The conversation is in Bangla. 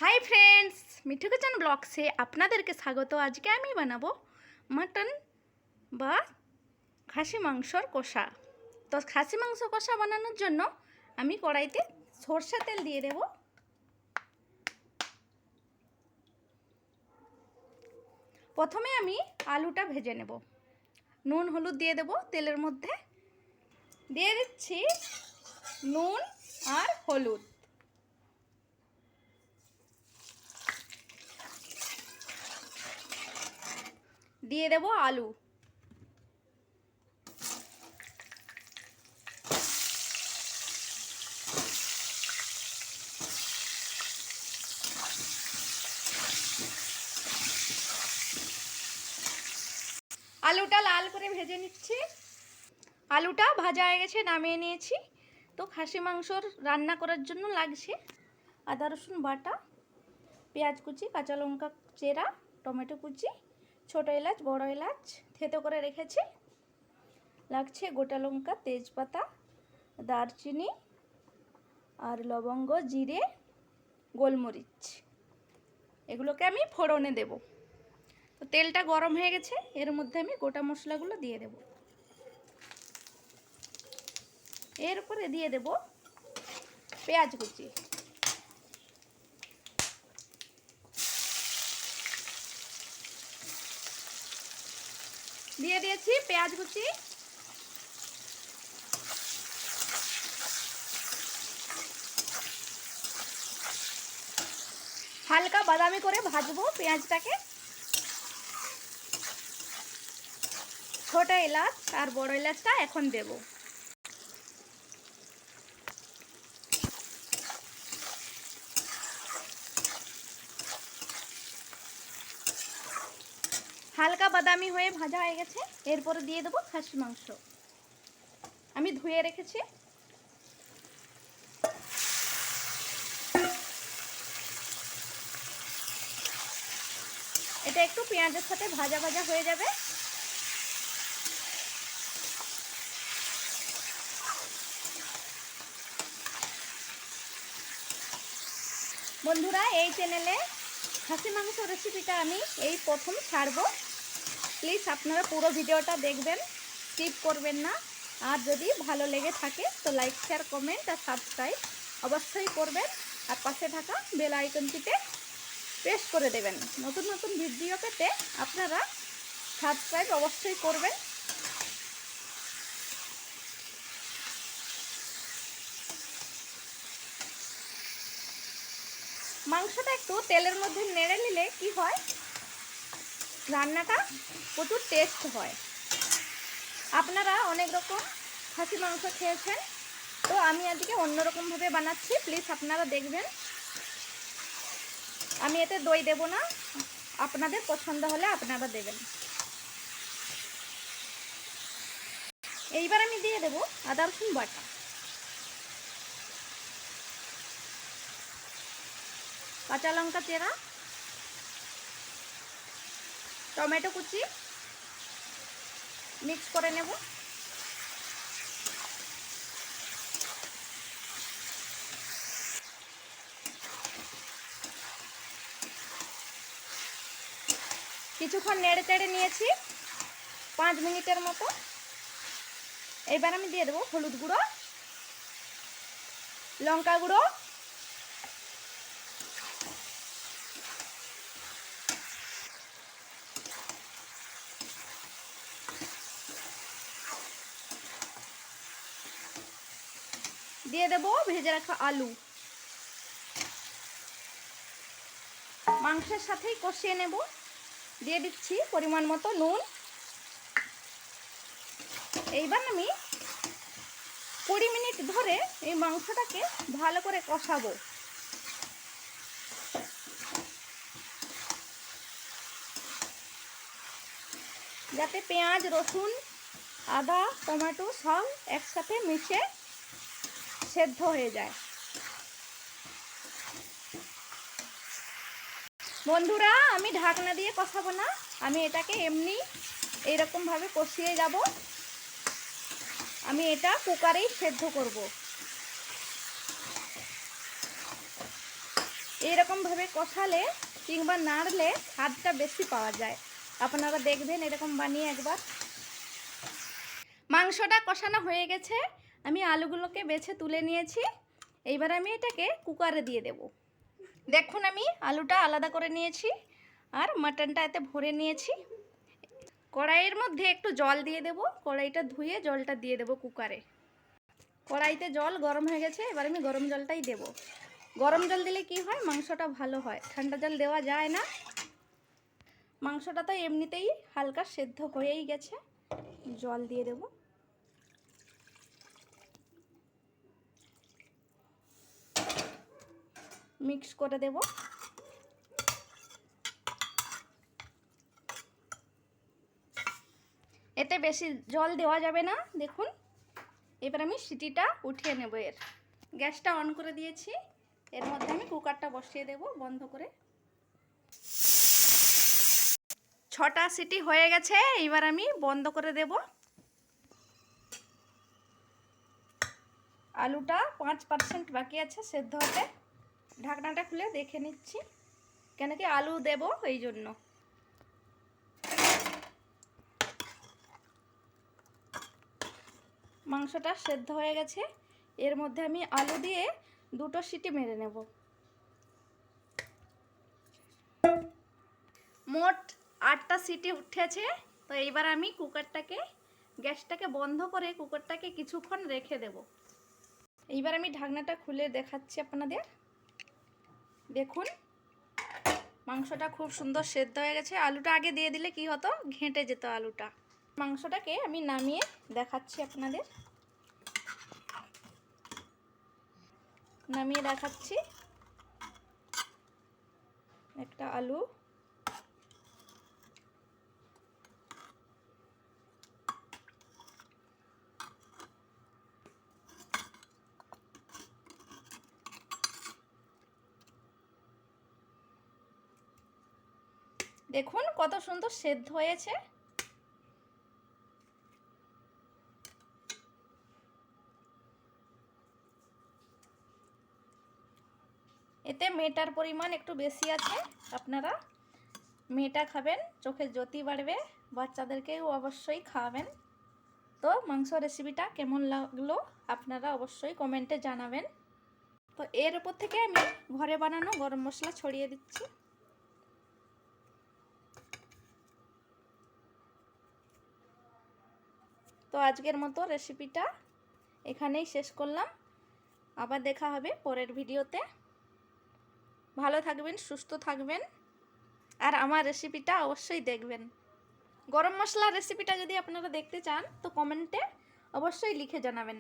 हाय फ्रेंड्स, मिठू किचन ब्लॉग से आपनादेरके स्वागत। आज के आमी बानाबो मटन बा खासी मांसर कषा। तो खासी मांस कषा बानानोर जोन्नो आमी कड़ाईते सर्षे तेल दिए देब। प्रथमे आमी आलूटा भेजे नेब। नुन हलुद दिए देब। तेलेर मध्य दिए दिচ্ছি नुन और हलुद। দিয়ে দেব আলু। আলুটা লাল করে ভেজে নিচ্ছি। আলুটা ভাজা হয়ে গেছে, নামিয়ে নিয়েছি। তো খাসি মাংসর রান্না করার জন্য লাগছে আদা রসুন বাটা, পেঁয়াজ কুচি, কাঁচা লঙ্কা চেরা, টমেটো কুচি, ছোট এলাচ বড় এলাচ থেতো করে রেখেছি। লাগছে গোটা লঙ্কা, তেজপাতা, দারচিনি আর লবঙ্গ, জিরে, গোলমরিচ। এগুলোকে আমি ফোড়নে দেব। তো তেলটা গরম হয়ে গেছে, এর মধ্যে আমি গোটা মশলাগুলো দিয়ে দেব। এর উপরে দিয়ে দেব পেঁয়াজ কুচি। দিয়ে দিয়েছি পেঁয়াজ কুচি। হালকা বাদামি করে ভাজবো পেঁয়াজটাকে। ছোট এলাচ আর বড় এলাচটা এখন দেব। হালকা বাদামি হয়ে ভাজা হয়ে গেছে, এরপরে দিয়ে দেবো খাসি মাংস। আমি ধুয়ে রেখেছি। এটা একটু পেঁয়াজের সাথে ভাজা ভাজা হয়ে যাবে। বন্ধুরা, এই চ্যানেলে খাসি মাংস রেসিপিটা আমি এই প্রথম ছাড়বো। প্লিজ আপনারা পুরো ভিডিওটা দেখবেন, স্কিপ করবেন না। আর যদি ভালো লেগে থাকে তো লাইক শেয়ার কমেন্ট আর সাবস্ক্রাইব অবশ্যই করবেন। আর পাশে থাকা বেল আইকনটিতে প্রেস করে দেবেন। নতুন নতুন ভিডিও পেতে আপনারা সাবস্ক্রাইব অবশ্যই করবেন। মাংসটা একটু তেলের মধ্যে নেড়ে নিলে কি হয়, রান্নাটা প্রচুর টেস্ট হয়। আপনারা অনেক রকম খাসি মাংস খেয়েছেন, তো আমি আজকে অন্যরকমভাবে বানাচ্ছি। প্লিজ আপনারা দেখবেন। আমি এতে দই দেব না, আপনাদের পছন্দ হলে আপনারা দেবেন। এইবার আমি দিয়ে দেব আদা রসুন বাটা, কাঁচা লঙ্কা চেরা, টমেটো কুচি মিক্স করে নেব। কিছুক্ষণ নেড়ে চেড়ে নিয়েছি, 5 মিনিটের মতো। এবার আমি দিয়ে দেবো হলুদ গুঁড়ো, লঙ্কা গুঁড়ো, দিয়ে দেবো ভেজে রাখা আলু। মাংসের সাথেই কষিয়ে নেব। দিয়ে দিচ্ছি পরিমাণ মতো নুন। এইবার আমি 20 মিনিট ধরে এই মাংসটাকে ভালো করে কষাবো। যাতে পেঁয়াজ রসুন আদা টমেটো সব একসাথে মিশে সেদ্ধ হয়ে যায়। বন্ধুরা, আমি ঢাকনা দিয়ে কষাবো না, আমি এটাকে এমনি এইরকমভাবে কষিয়ে যাব। আমি এটা কুকারেই সেদ্ধ করব। এইরকমভাবে কষালে কিংবা নাড়লে স্বাদটা বেশি পাওয়া যায়। আপনারা দেখবেন এরকম বানিয়ে একবার। মাংসটা কষানো হয়ে গেছে, আমি আলুগুলোকে বেছে তুলে নিয়েছি। এইবার আমি এটাকে কুকারে দিয়ে দেব। দেখুন আমি আলুটা আলাদা করে নিয়েছি আর মাটনটা এতে ভরে নিয়েছি। কড়াইয়ের মধ্যে একটু জল দিয়ে দেব, কড়াইটা ধুয়ে জলটা দিয়ে দেব কুকারে। কড়াইতে জল গরম হয়ে গেছে, এবার আমি গরম জলটাই দেব। গরম জল দিলে কি হয়, মাংসটা ভালো হয়, ঠান্ডা জল দেওয়া যায় না। মাংসটা তো এমনিতেই হালকা সেদ্ধ হয়েই গেছে, জল দিয়ে দেব। মিক্স করে দেব। এতে বেশি জল দেওয়া যাবে না। দেখুন এবার আমি সিটিটা উঠিয়ে নেব। এর গ্যাসটা অন করে দিয়েছি, এর মধ্যে আমি কুকারটা বসিয়ে দেব বন্ধ করে। 6টা সিটি হয়ে গেছে, এবার আমি বন্ধ করে দেব। আলুটা 5% বাকি আছে সেদ্ধ হতে। ঢাকনাটা খুলে দেখে নিচ্ছি, কেন কি আলু দেব এই জন্য। মাংসটা সেদ্ধ হয়ে গেছে, এর মধ্যে আমি আলু দিয়ে 2টো সিটি মেরে নেব। মোট 8টা সিটি উঠেছে। তো এইবার আমি গ্যাসটাকে বন্ধ করে কুকারটাকে কিছুক্ষণ রেখে দেব। এইবার আমি ঢাকনাটা খুলে দেখাচ্ছি আপনাদের। দেখুন মাংসটা খুব সুন্দর সেদ্ধ হয়ে গেছে। আলুটা আগে দিয়ে দিলে কি হতো, ঘেঁটে যেত আলুটা। মাংসটাকে আমি নামিয়ে দেখাচ্ছি আপনাদের। নামিয়ে দেখাচ্ছি একটা আলু। দেখুন কত সুন্দর সেদ্ধ হয়েছে। এতে মেটার পরিমাণ একটু বেশি আছে। আপনারা মেটা খাবেন, চোখের জ্যোতি বাড়বে, বাচ্চাদেরকেও অবশ্যই খাওয়াবেন। তো মাংস রেসিপিটা কেমন লাগলো আপনারা অবশ্যই কমেন্টে জানাবেন। তো এর উপর থেকে আমি ঘরে বানানো গরম মশলা ছড়িয়ে দিচ্ছি। তো আজকের মতো রেসিপিটা এখানেই শেষ করলাম। আবার দেখা হবে পরের ভিডিওতে। ভালো থাকবেন, সুস্থ থাকবেন, আর আমার রেসিপিটা অবশ্যই দেখবেন। গরম মশলা রেসিপিটা যদি আপনারা দেখতে চান তো কমেন্টে অবশ্যই লিখে জানাবেন।